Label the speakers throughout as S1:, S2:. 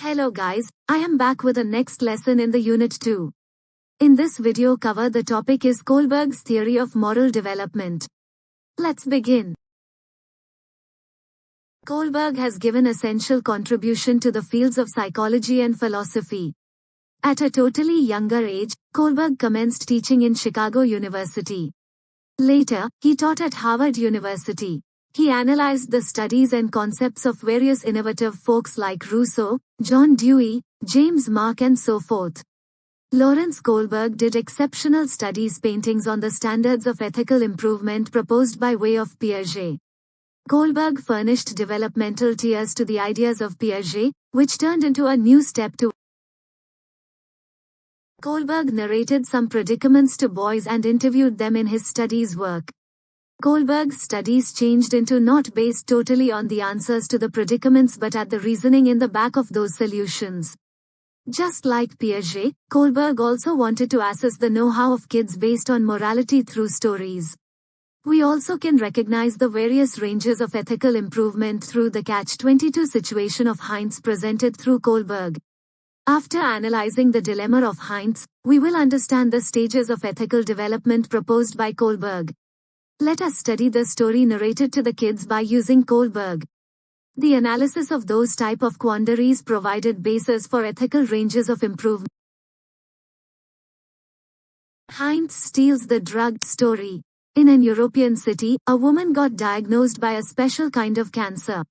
S1: Hello guys, I am back with the next lesson in the Unit 2. In this video cover the topic is Kohlberg's theory of moral development. Let's begin. Kohlberg has given essential contribution to the fields of psychology and philosophy. At a totally younger age, Kohlberg commenced teaching in Chicago University. Later, he taught at Harvard University. He analyzed the studies and concepts of various innovative folks like Rousseau, John Dewey, James Mark and so forth. Lawrence Kohlberg did exceptional studies paintings on the standards of ethical improvement proposed by way of Piaget. Kohlberg furnished developmental tiers to the ideas of Piaget, which turned into a new step to. Kohlberg narrated some predicaments to boys and interviewed them in his studies work. Kohlberg's studies changed into not based totally on the answers to the predicaments but at the reasoning in the back of those solutions. Just like Piaget, Kohlberg also wanted to assess the know-how of kids based on morality through stories. We also can recognize the various ranges of ethical improvement through the catch-22 situation of Heinz presented through Kohlberg. After analyzing the dilemma of Heinz, we will understand the stages of ethical development proposed by Kohlberg. Let us study the story narrated to the kids by using Kohlberg. The analysis of those type of quandaries provided basis for ethical ranges of improvement. Heinz steals the drug story. In an European city, a woman got diagnosed by a special kind of cancer.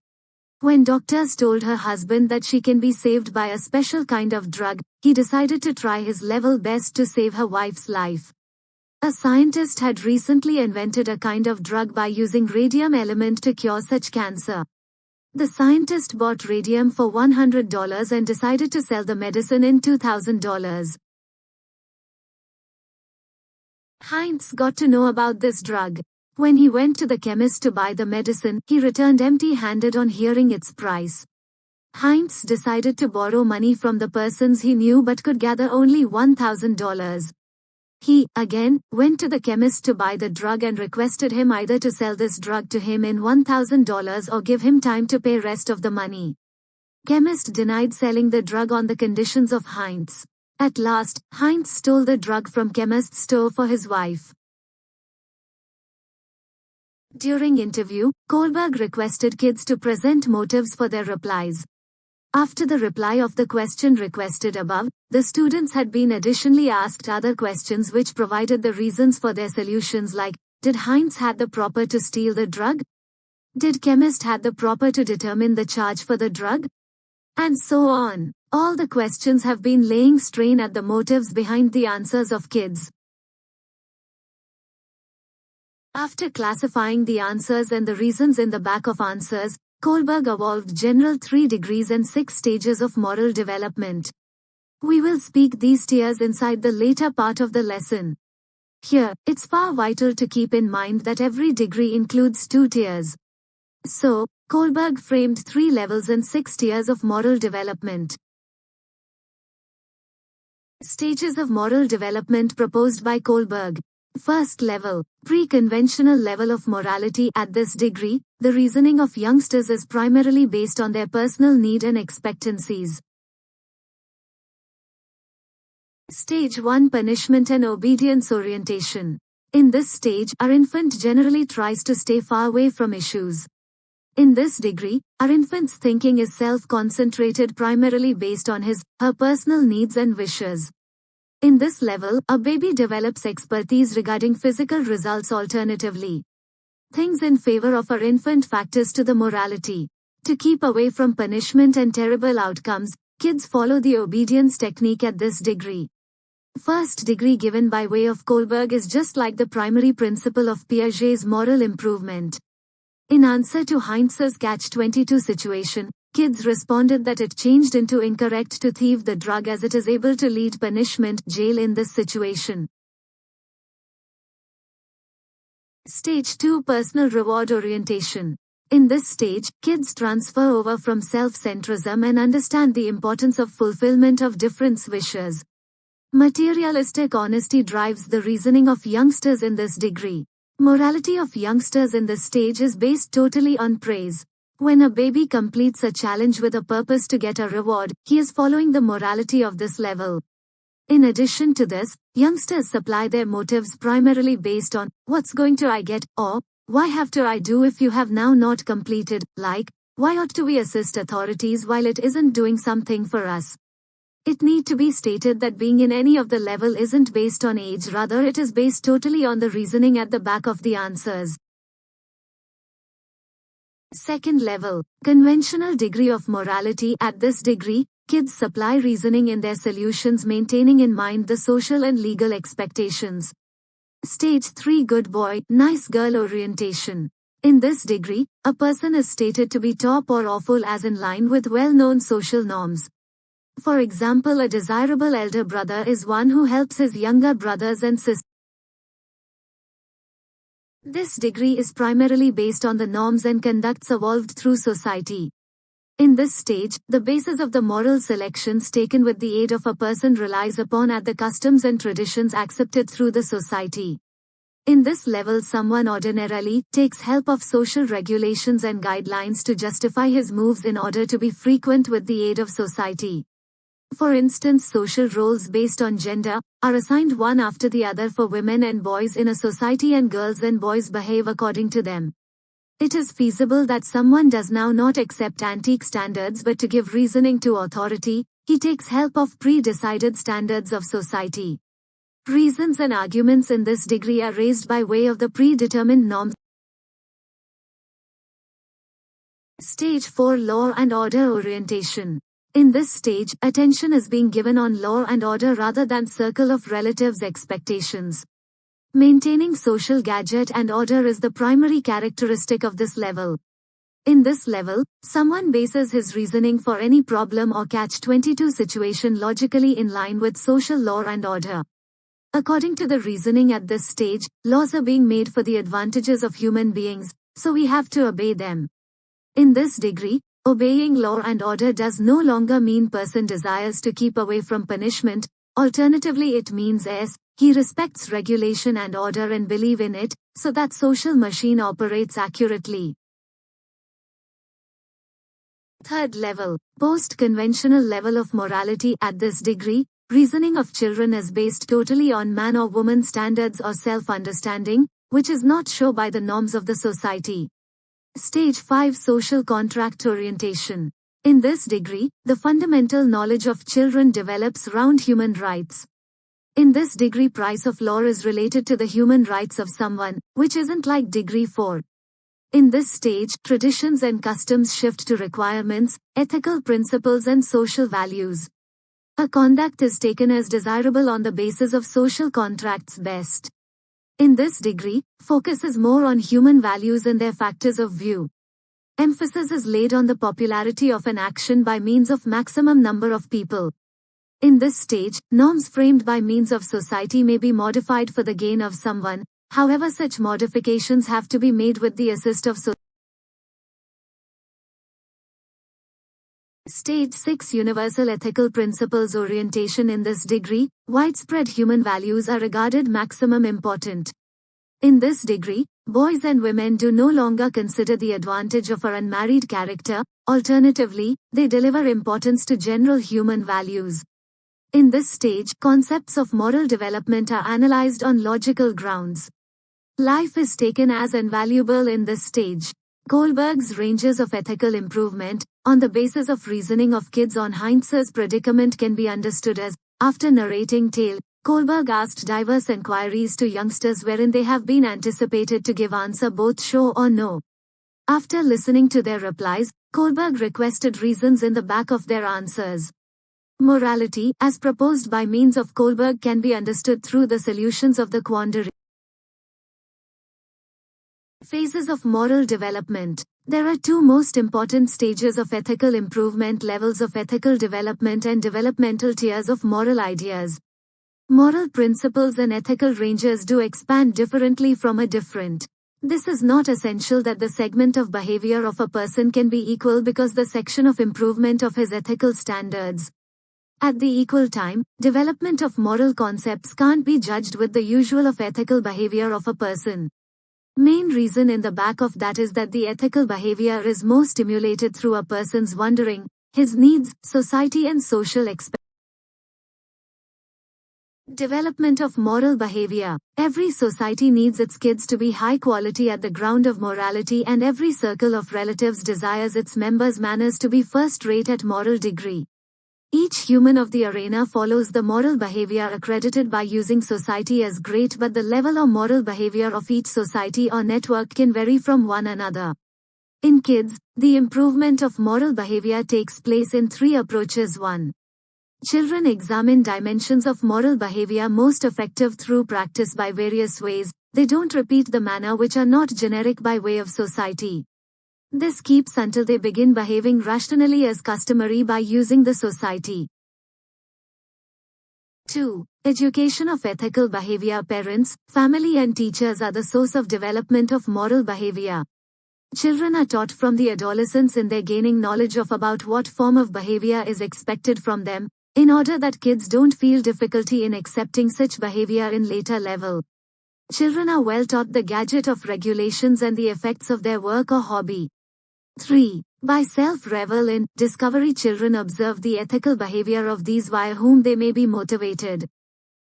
S1: When doctors told her husband that she can be saved by a special kind of drug, he decided to try his level best to save her wife's life. A scientist had recently invented a kind of drug by using radium element to cure such cancer. The scientist bought radium for $100 and decided to sell the medicine in $2,000. Heinz got to know about this drug. When he went to the chemist to buy the medicine, he returned empty-handed on hearing its price. Heinz decided to borrow money from the persons he knew but could gather only $1,000. He, again, went to the chemist to buy the drug and requested him either to sell this drug to him in $1,000 or give him time to pay rest of the money. Chemist denied selling the drug on the conditions of Heinz. At last, Heinz stole the drug from chemist's store for his wife. During interview, Kohlberg requested kids to present motives for their replies. After the reply of the question requested above, the students had been additionally asked other questions which provided the reasons for their solutions like, did Heinz had the proper to steal the drug? Did chemist had the proper to determine the charge for the drug? And so on. All the questions have been laying strain at the motives behind the answers of kids. After classifying the answers and the reasons in the back of answers, Kohlberg evolved general 3 degrees and 6 stages of moral development. We will speak these tiers inside the later part of the lesson. Here, it's far vital to keep in mind that every degree includes 2 tiers. So, Kohlberg framed 3 levels and 6 tiers of moral development. Stages of moral development proposed by Kohlberg. First level, pre-conventional level of morality. At this degree, the reasoning of youngsters is primarily based on their personal need and expectancies. Stage 1, punishment and obedience orientation. In this stage, our infant generally tries to stay far away from issues. In this degree, our infant's thinking is self-concentrated primarily based on her personal needs and wishes. In this level, a baby develops expertise regarding physical results alternatively. Things in favor of our infant factors to the morality. To keep away from punishment and terrible outcomes, kids follow the obedience technique at this degree. First degree given by way of Kohlberg is just like the primary principle of Piaget's moral improvement. In answer to Heinz's catch-22 situation, kids responded that it changed into incorrect to thieve the drug as it is able to lead punishment, jail in this situation. Stage 2, personal reward orientation. In this stage, kids transfer over from self-centrism and understand the importance of fulfillment of different wishes. Materialistic honesty drives the reasoning of youngsters in this degree. Morality of youngsters in this stage is based totally on praise. When a baby completes a challenge with a purpose to get a reward, he is following the morality of this level. In addition to this, youngsters supply their motives primarily based on, what's going to I get, or, why have to I do if you have now not completed, like, why ought to we assist authorities while it isn't doing something for us? It need to be stated that being in any of the level isn't based on age, rather it is based totally on the reasoning at the back of the answers. Second level, conventional degree of morality. At this degree, kids supply reasoning in their solutions maintaining in mind the social and legal expectations. Stage 3, good boy, nice girl orientation. In this degree, a person is stated to be top or awful as in line with well-known social norms. For example, a desirable elder brother is one who helps his younger brothers and sisters. This degree is primarily based on the norms and conducts evolved through society. In this stage, the basis of the moral selections taken with the aid of a person relies upon at the customs and traditions accepted through the society. In this level, someone ordinarily takes help of social regulations and guidelines to justify his moves in order to be frequent with the aid of society. For instance, social roles based on gender are assigned one after the other for women and boys in a society, and girls and boys behave according to them. It is feasible that someone does now not accept antique standards, but to give reasoning to authority, he takes help of pre-decided standards of society. Reasons and arguments in this degree are raised by way of the predetermined norms. Stage 4, law and order orientation. In this stage, attention is being given on law and order rather than circle of relatives' expectations. Maintaining social gadget and order is the primary characteristic of this level. In this level, someone bases his reasoning for any problem or catch-22 situation logically in line with social law and order. According to the reasoning at this stage, laws are being made for the advantages of human beings, so we have to obey them. In this degree, obeying law and order does no longer mean person desires to keep away from punishment. Alternatively, it means he respects regulation and order and believe in it, so that social machine operates accurately. Third level, post-conventional level of morality. At this degree, reasoning of children is based totally on man or woman standards or self-understanding, which is not shown by the norms of the society. Stage 5, social contract orientation. In this degree, the fundamental knowledge of children develops around human rights. In this degree, price of law is related to the human rights of someone, which isn't like degree 4. In this stage, traditions and customs shift to requirements, ethical principles and social values. A conduct is taken as desirable on the basis of social contracts best. In this degree, focus is more on human values and their factors of view. Emphasis is laid on the popularity of an action by means of maximum number of people. In this stage, norms framed by means of society may be modified for the gain of someone, however such modifications have to be made with the assist of society. Stage 6, universal ethical principles orientation. In this degree, widespread human values are regarded maximum important. In this degree, boys and women do no longer consider the advantage of an unmarried character. Alternatively, they deliver importance to general human values. In this stage, concepts of moral development are analyzed on logical grounds. Life is taken as invaluable in this stage. Kohlberg's ranges of ethical improvement, on the basis of reasoning of kids on Heinz's predicament, can be understood as, after narrating tale, Kohlberg asked diverse inquiries to youngsters wherein they have been anticipated to give answer both sure or no. After listening to their replies, Kohlberg requested reasons in the back of their answers. Morality, as proposed by means of Kohlberg, can be understood through the solutions of the quandary. Phases of moral development. There are two most important stages of ethical improvement: levels of ethical development and developmental tiers of moral ideas. Moral principles and ethical ranges do expand differently from a different. This is not essential that the segment of behavior of a person can be equal because the section of improvement of his ethical standards. At the equal time, development of moral concepts can't be judged with the usual of ethical behavior of a person. Main reason in the back of that is that the ethical behavior is more stimulated through a person's wondering, his needs, society and social expectations. Development of moral behavior. Every society needs its kids to be high quality at the ground of morality, and every circle of relatives desires its members' manners to be first rate at moral degree. Each human of the arena follows the moral behavior accredited by using society as great, but the level or moral behavior of each society or network can vary from one another. In kids, the improvement of moral behavior takes place in three approaches. 1. Children examine dimensions of moral behavior most effective through practice by various ways. They don't repeat the manner which are not generic by way of society. This keeps until they begin behaving rationally as customary by using the society. 2. Education of ethical behavior. Parents, family and teachers are the source of development of moral behavior. Children are taught from the adolescence in their gaining knowledge of about what form of behavior is expected from them, in order that kids don't feel difficulty in accepting such behavior in later level. Children are well taught the gadget of regulations and the effects of their work or hobby. 3. By self-revel in discovery, children observe the ethical behavior of these via whom they may be motivated.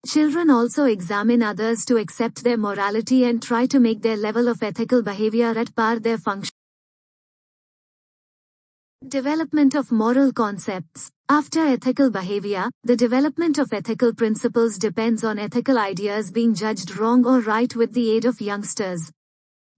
S1: Children also examine others to accept their morality and try to make their level of ethical behavior at par their function. Development of moral concepts. After ethical behavior, the development of ethical principles depends on ethical ideas being judged wrong or right with the aid of youngsters.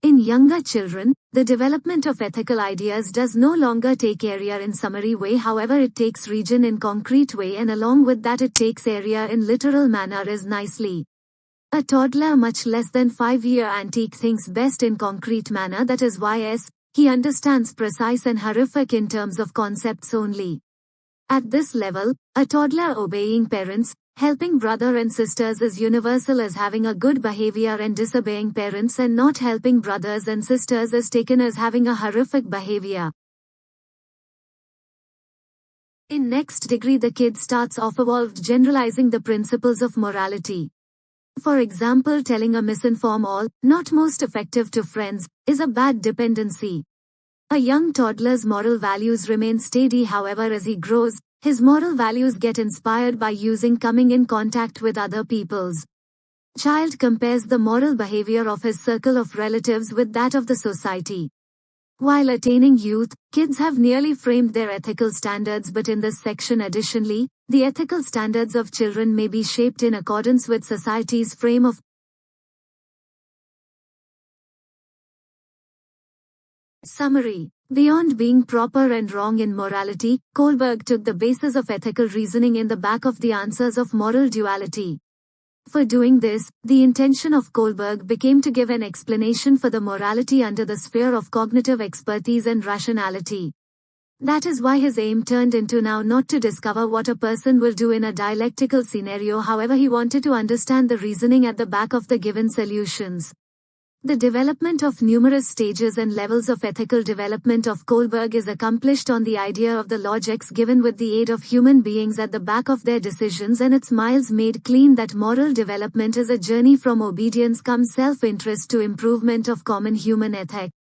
S1: In younger children, the development of ethical ideas does no longer take area in summary way, however it takes region in concrete way, and along with that it takes area in literal manner as nicely. A toddler much less than 5-year antique thinks best in concrete manner, that is why he understands precise and horrific in terms of concepts only. At this level, a toddler obeying parents, helping brother and sisters is universal as having a good behavior, and disobeying parents and not helping brothers and sisters is taken as having a horrific behavior. In next degree, the kid starts off evolved generalizing the principles of morality. For example, telling a misinform all, not most effective to friends, is a bad dependency. A young toddler's moral values remain steady, however as he grows, his moral values get inspired by coming in contact with other people's. Child compares the moral behavior of his circle of relatives with that of the society. While attaining youth, kids have nearly framed their ethical standards, but in this section additionally, the ethical standards of children may be shaped in accordance with society's frame of summary. Beyond being proper and wrong in morality, Kohlberg took the basis of ethical reasoning in the back of the answers of moral duality. For doing this, the intention of Kohlberg became to give an explanation for the morality under the sphere of cognitive expertise and rationality. That is why his aim turned into now not to discover what a person will do in a dialectical scenario, however he wanted to understand the reasoning at the back of the given solutions. The development of numerous stages and levels of ethical development of Kohlberg is accomplished on the idea of the logics given with the aid of human beings at the back of their decisions, and its miles made clean that moral development is a journey from obedience come self-interest to improvement of common human ethic.